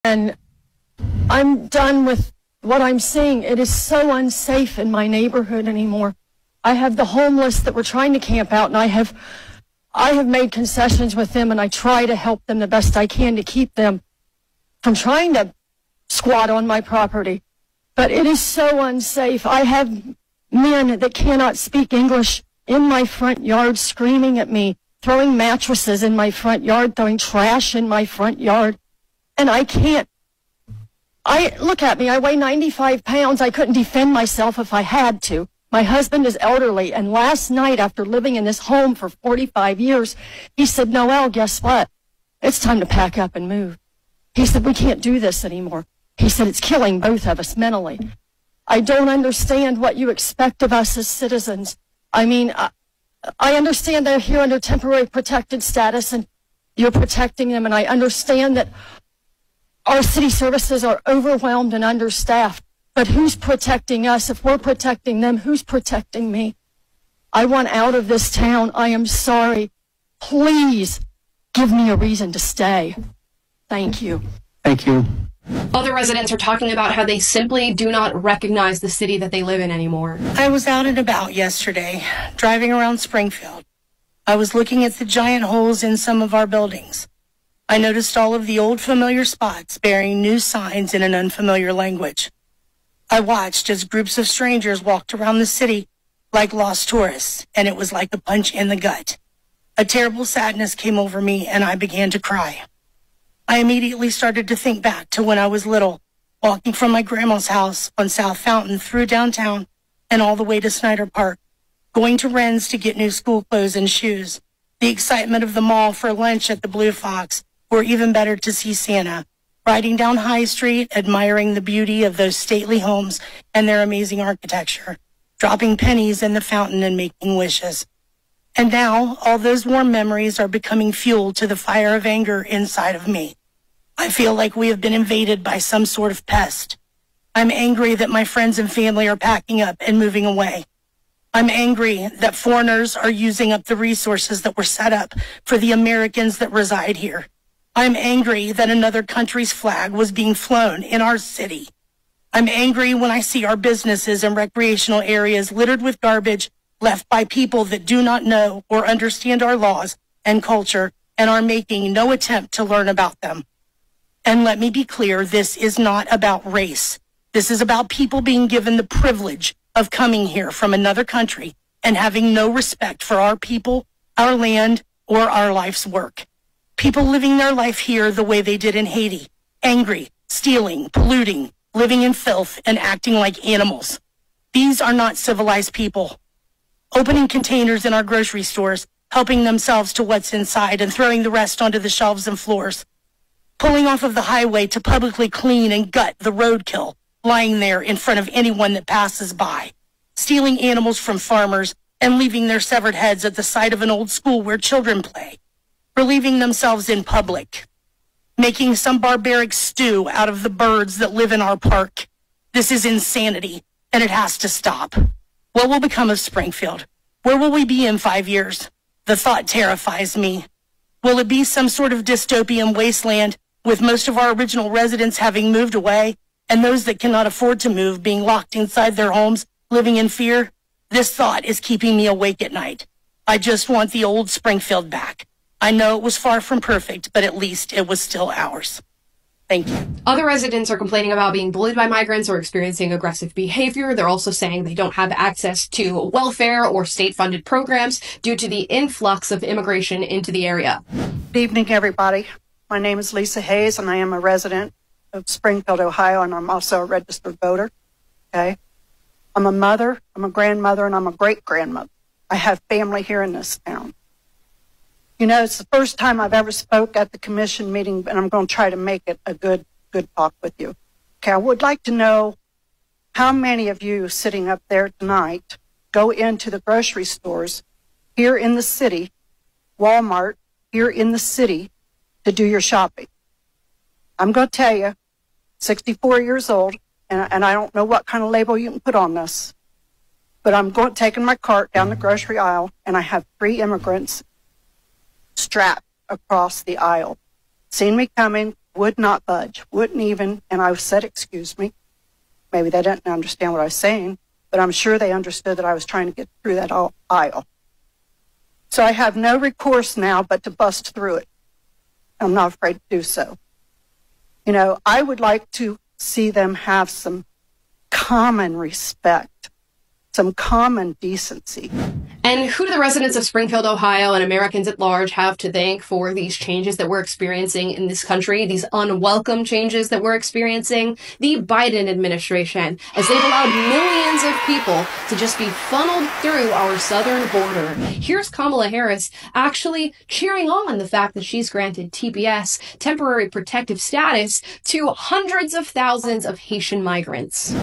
And I'm done with what I'm seeing. It is so unsafe in my neighborhood anymore. I have the homeless that were trying to camp out, and I have made concessions with them, and I try to help them the best I can to keep them from trying to squat on my property. But it is so unsafe. I have men that cannot speak English in my front yard screaming at me, throwing mattresses in my front yard, throwing trash in my front yard. And I can't. Look at me. I weigh 95 pounds. I couldn't defend myself if I had to. My husband is elderly, and last night, after living in this home for 45 years, he said, Noelle, guess what? It's time to pack up and move. He said, we can't do this anymore. He said, it's killing both of us mentally. I don't understand what you expect of us as citizens. I mean, I understand they're here under temporary protected status, and you're protecting them, and I understand that our city services are overwhelmed and understaffed. But who's protecting us? If we're protecting them, who's protecting me? I want out of this town. I am sorry. Please give me a reason to stay. Thank you. Thank you. Other residents are talking about how they simply do not recognize the city that they live in anymore. I was out and about yesterday, driving around Springfield. I was looking at the giant holes in some of our buildings. I noticed all of the old familiar spots bearing new signs in an unfamiliar language. I watched as groups of strangers walked around the city like lost tourists, and it was like a punch in the gut. A terrible sadness came over me, and I began to cry. I immediately started to think back to when I was little, walking from my grandma's house on South Fountain through downtown and all the way to Snyder Park, going to Wren's to get new school clothes and shoes, the excitement of the mall for lunch at the Blue Fox, or even better to see Santa, riding down High Street, admiring the beauty of those stately homes and their amazing architecture, dropping pennies in the fountain and making wishes. And now, all those warm memories are becoming fuel to the fire of anger inside of me. I feel like we have been invaded by some sort of pest. I'm angry that my friends and family are packing up and moving away. I'm angry that foreigners are using up the resources that were set up for the Americans that reside here. I'm angry that another country's flag was being flown in our city. I'm angry when I see our businesses and recreational areas littered with garbage left by people that do not know or understand our laws and culture and are making no attempt to learn about them. And let me be clear, this is not about race. This is about people being given the privilege of coming here from another country and having no respect for our people, our land, or our life's work. People living their life here the way they did in Haiti, angry, stealing, polluting, living in filth, and acting like animals. These are not civilized people. Opening containers in our grocery stores, helping themselves to what's inside and throwing the rest onto the shelves and floors. Pulling off of the highway to publicly clean and gut the roadkill lying there in front of anyone that passes by. Stealing animals from farmers and leaving their severed heads at the side of an old school where children play. Relieving themselves in public, making some barbaric stew out of the birds that live in our park. This is insanity, and it has to stop. What will become of Springfield? Where will we be in 5 years? The thought terrifies me. Will it be some sort of dystopian wasteland with most of our original residents having moved away and those that cannot afford to move being locked inside their homes, living in fear? This thought is keeping me awake at night. I just want the old Springfield back. I know it was far from perfect, but at least it was still ours. Thank you. Other residents are complaining about being bullied by migrants or experiencing aggressive behavior. They're also saying they don't have access to welfare or state-funded programs due to the influx of immigration into the area. Good evening, everybody. My name is Lisa Hayes, and I am a resident of Springfield, Ohio, and I'm also a registered voter. Okay? I'm a mother, I'm a grandmother, and I'm a great-grandmother. I have family here in this town. You know, it's the first time I've ever spoke at the commission meeting, and I'm going to try to make it a good talk with you. Okay, I would like to know how many of you sitting up there tonight go into the grocery stores here in the city, Walmart here in the city, to do your shopping. I'm going to tell you, 64 years old, and I don't know what kind of label you can put on this, but I'm taking my cart down the grocery aisle, and I have 3 immigrants strapped across the aisle. Seen me coming, would not budge, wouldn't even, and I said, excuse me. Maybe they didn't understand what I was saying, but I'm sure they understood that I was trying to get through that aisle. So I have no recourse now but to bust through it. I'm not afraid to do so. You know, I would like to see them have some common respect, some common decency. And who do the residents of Springfield, Ohio, and Americans at large have to thank for these changes that we're experiencing in this country, these unwelcome changes that we're experiencing? The Biden administration, as they've allowed millions of people to just be funneled through our southern border. Here's Kamala Harris actually cheering on the fact that she's granted TPS, temporary protective status, to hundreds of thousands of Haitian migrants.